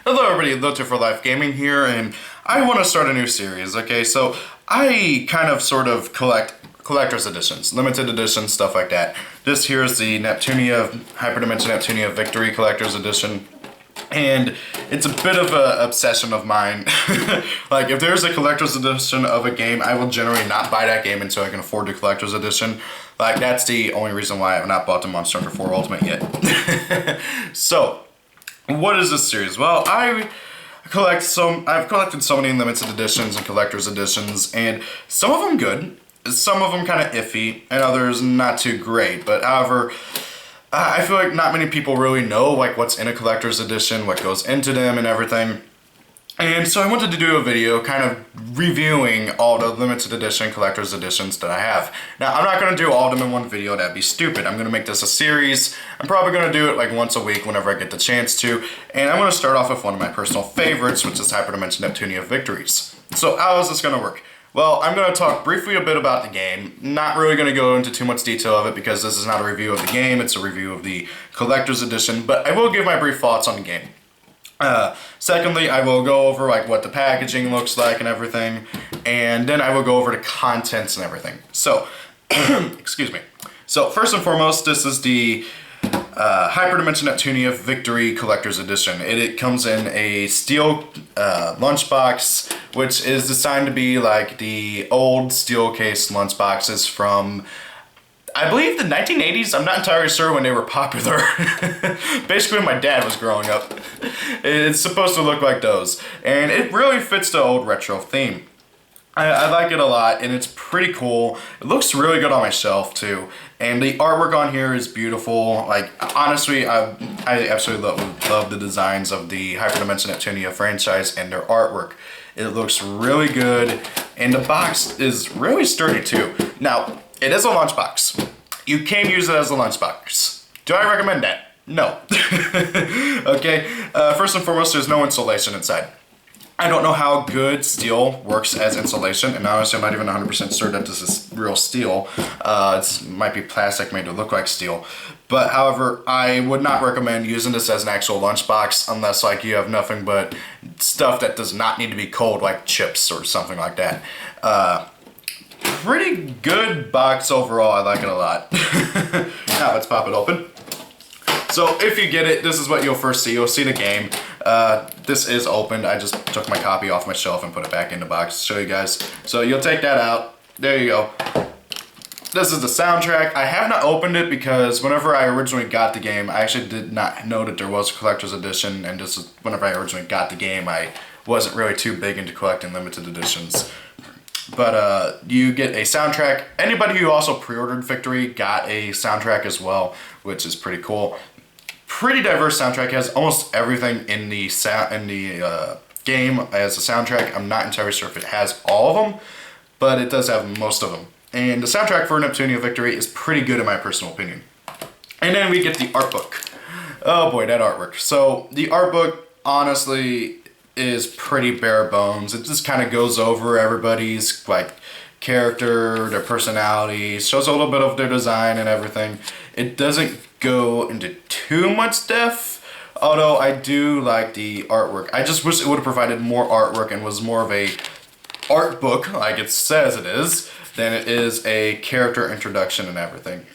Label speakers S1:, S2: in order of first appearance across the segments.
S1: Hello everybody, Loto for Life Gaming here, and I want to start a new series, okay? So, I kind of sort of collect collector's editions, limited editions, stuff like that. This here is the Neptunia, Hyperdimension Neptunia Victory Collector's Edition, and it's a bit of an obsession of mine. Like, if there's a collector's edition of a game, I will generally not buy that game until I can afford the collector's edition. Like, that's the only reason why I have not bought the Monster Hunter 4 Ultimate yet. So, what is this series? Well, I've collected so many limited editions and collector's editions, and some of them good, some of them kind of iffy, and others not too great. But however, I feel like not many people really know like what's in a collector's edition, what goes into them, and everything. And so I wanted to do a video kind of reviewing all the limited edition collector's editions that I have. Now, I'm not going to do all of them in one video, that'd be stupid. I'm going to make this a series. I'm probably going to do it like once a week whenever I get the chance to. And I'm going to start off with one of my personal favorites, which is Hyperdimension Neptunia Victories. So how is this going to work? Well, I'm going to talk briefly a bit about the game. Not really going to go into too much detail of it because this is not a review of the game, it's a review of the collector's edition. But I will give my brief thoughts on the game. Secondly, I will go over like what the packaging looks like and everything, and then I will go over the contents and everything. So, excuse me. So first and foremost, this is the Hyperdimension Neptunia Victory Collector's Edition. It comes in a steel lunchbox, which is designed to be like the old steel case lunchboxes from, I believe, the 1980s. I'm not entirely sure when they were popular. Basically when my dad was growing up. It's supposed to look like those. And it really fits the old retro theme. I like it a lot, and it's pretty cool. It looks really good on my shelf too. And the artwork on here is beautiful. Like, honestly, I absolutely love the designs of the Hyperdimension Neptunia franchise and their artwork. It looks really good, and the box is really sturdy too. Now, it is a lunchbox. You can use it as a lunchbox. Do I recommend that? No. Okay, first and foremost, there's no insulation inside. I don't know how good steel works as insulation, and honestly, I'm not even 100% sure that this is real steel. It might be plastic made to look like steel. But however, I would not recommend using this as an actual lunchbox unless like you have nothing but stuff that does not need to be cold, like chips or something like that. Pretty good box overall. I like it a lot. Now let's pop it open. So if you get it, this is what you'll first see. You'll see the game. This is opened. I just took my copy off my shelf and put it back in the box to show you guys. So you'll take that out. There you go. This is the soundtrack. I have not opened it because whenever I originally got the game, I actually did not know that there was a collector's edition, and this is whenever I originally got the game, I wasn't really too big into collecting limited editions. But you get a soundtrack. Anybody who also pre-ordered Victory got a soundtrack as well, which is pretty cool. Pretty diverse soundtrack. It has almost everything in the game as a soundtrack. I'm not entirely sure if it has all of them, but it does have most of them. And the soundtrack for Neptunia Victory is pretty good in my personal opinion. And then we get the art book. Oh boy, that artwork. So the art book, honestly, is pretty bare bones. It just kind of goes over everybody's like character, their personality, shows a little bit of their design and everything. It doesn't go into too much depth, although I do like the artwork. I just wish it would have provided more artwork and was more of a art book, like it says it is, than it is a character introduction and everything.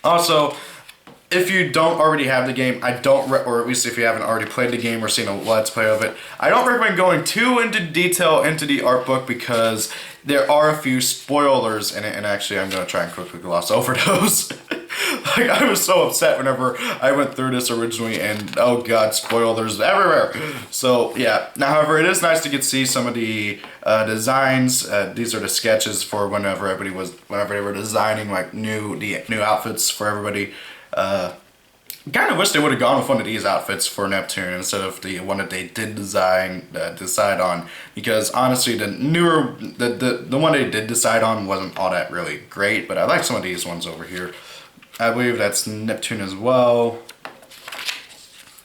S1: Also, if you don't already have the game, or at least if you haven't already played the game or seen a Let's Play of it, I don't recommend going too into detail into the art book because there are a few spoilers in it, and actually I'm going to try and quickly gloss over those. Like, I was so upset whenever I went through this originally, and oh god, spoilers everywhere. So yeah, now however, it is nice to get to see some of the designs. These are the sketches for whenever they were designing like new outfits for everybody. Kind of wish they would have gone with one of these outfits for Neptune instead of the one that they did decide on, because honestly the one they did decide on wasn't all that really great, but I like some of these ones over here. I believe that's Neptune as well.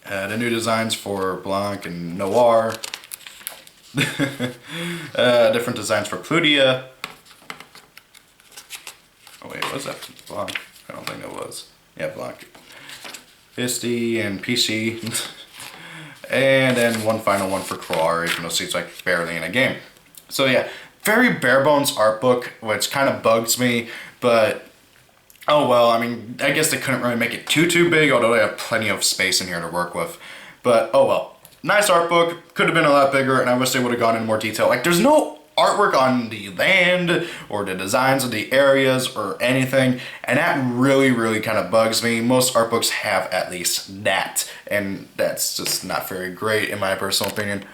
S1: The new designs for Blanc and Noir. Different designs for Plutia. Oh wait, was that Blanc? I don't think it was. Yeah, Blanc. Histy and PC. And then one final one for Krawar, even though she's like barely in a game. So yeah, very bare bones art book, which kind of bugs me, but oh well, I mean, I guess they couldn't really make it too big, although they have plenty of space in here to work with. But oh well. Nice art book, could have been a lot bigger, and I wish they would have gone into more detail. Like, there's no artwork on the land, or the designs of the areas, or anything, and that really kind of bugs me. Most art books have at least that, and that's just not very great, in my personal opinion,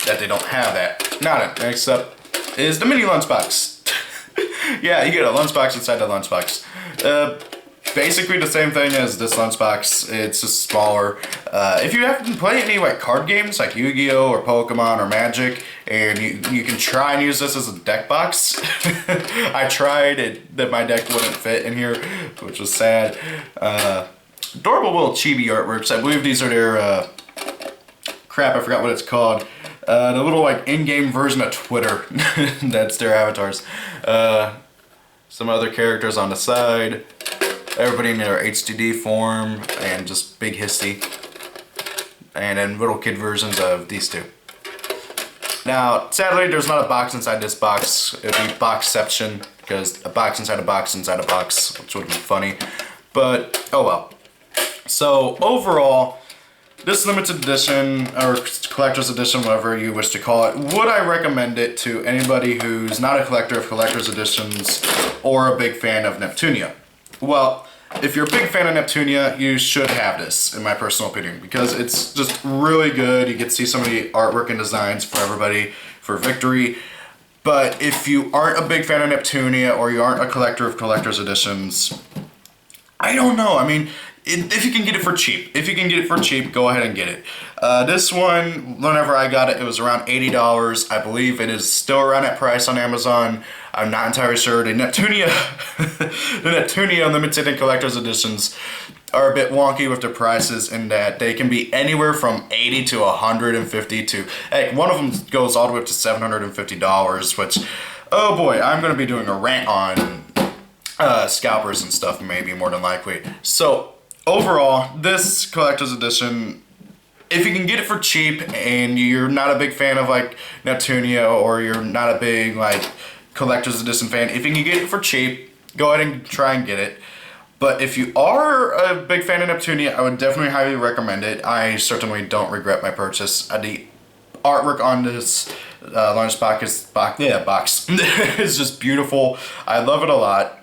S1: that they don't have that. Now, next up is the mini lunchbox. Yeah, you get a lunchbox inside the lunchbox. Basically the same thing as this lunchbox, it's just smaller. If you haven't played any like card games like Yu-Gi-Oh! Or Pokemon or Magic, and you can try and use this as a deck box. I tried it, that my deck wouldn't fit in here, which was sad. Adorable little chibi artworks. I believe these are their, crap, I forgot what it's called. The little like in-game version of Twitter. That's their avatars. Some other characters on the side. Everybody in their HDD form, and just big hissy. And then little kid versions of these two. Now, sadly, there's not a box inside this box. It'd be boxception, because a box inside a box inside a box, which would be funny. But, oh well. So, overall, this limited edition, or collector's edition, whatever you wish to call it, would I recommend it to anybody who's not a collector of collector's editions, or a big fan of Neptunia? Well, if you're a big fan of Neptunia, you should have this, in my personal opinion, because it's just really good. You get to see some of the artwork and designs for everybody for Victory. But if you aren't a big fan of Neptunia, or you aren't a collector of collector's editions, I don't know. I mean, if you can get it for cheap, go ahead and get it. This one, whenever I got it, it was around $80. I believe it is still around that price on Amazon. I'm not entirely sure. The Neptunia limited and collector's editions are a bit wonky with their prices, in that they can be anywhere from $80 to $150 to, heck, one of them goes all the way up to $750, which, oh boy, I'm going to be doing a rant on scalpers and stuff, maybe, more than likely. So, overall, this collector's edition, if you can get it for cheap, and you're not a big fan of, like, Neptunia, or you're not a big, like, collector's edition fan, if you can get it for cheap, go ahead and try and get it. But if you are a big fan of Neptunia, I would definitely highly recommend it. I certainly don't regret my purchase. The artwork on this lunchbox box is just beautiful. I love it a lot.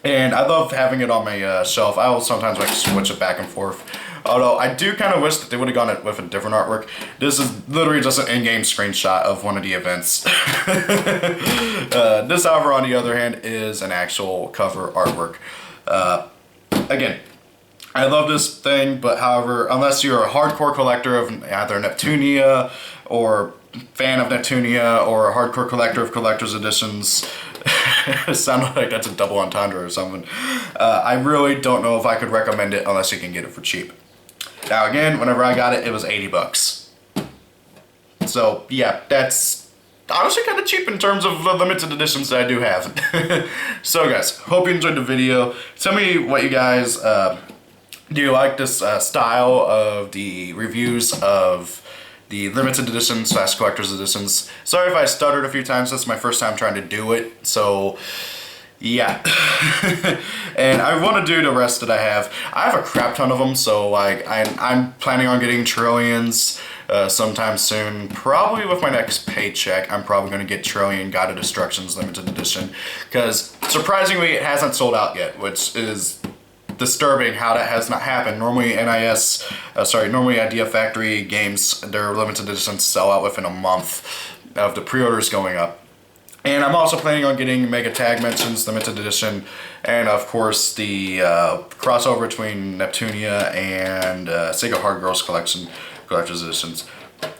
S1: And I love having it on my shelf. I will sometimes like switch it back and forth. Although I do kind of wish that they would have gone with a different artwork. This is literally just an in-game screenshot of one of the events. This, however, on the other hand, is an actual cover artwork. Again, I love this thing, but however, unless you're a hardcore collector of either Neptunia or fan of Neptunia or a hardcore collector of collector's editions, it sounded like that's a double entendre or something. I really don't know if I could recommend it unless you can get it for cheap. Now again, whenever I got it, it was $80. So yeah, that's honestly kind of cheap in terms of the limited editions that I do have. So guys, hope you enjoyed the video. Tell me what you guys, do you like this style of the reviews of the limited edition / collector's editions? Sorry if I stuttered a few times, this is my first time trying to do it, so yeah. And I want to do the rest that I have. I have a crap ton of them, so like I'm planning on getting Trillions sometime soon. Probably with my next paycheck, I'm probably going to get Trillion God of Destruction's limited edition, because surprisingly it hasn't sold out yet, which is disturbing how that has not happened. Normally normally Idea Factory games, their limited editions sell out within a month of the pre-orders going up. And I'm also planning on getting Mega Tag Mentions limited edition, and of course the crossover between Neptunia and Sega Hard Girls Collection collector's editions.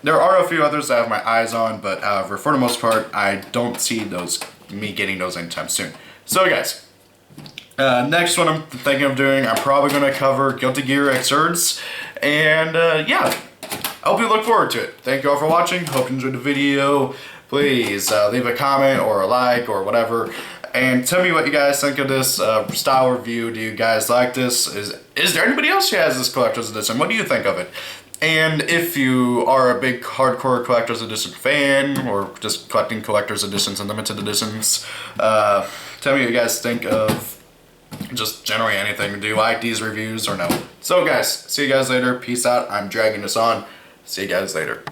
S1: There are a few others that I have my eyes on, but however, for the most part, I don't see me getting those anytime soon. So guys, next one I'm thinking of doing, I'm probably going to cover Guilty Gear Xrds, and yeah, I hope you look forward to it. Thank you all for watching, hope you enjoyed the video. Please leave a comment or a like or whatever, and tell me what you guys think of this style review. Do you guys like this? Is there anybody else who has this collector's edition? What do you think of it? And if you are a big hardcore collector's edition fan, or just collecting collector's editions and limited editions, tell me what you guys think of just generally anything. Do you like these reviews or no? So guys, see you guys later. Peace out. I'm dragging this on. See you guys later.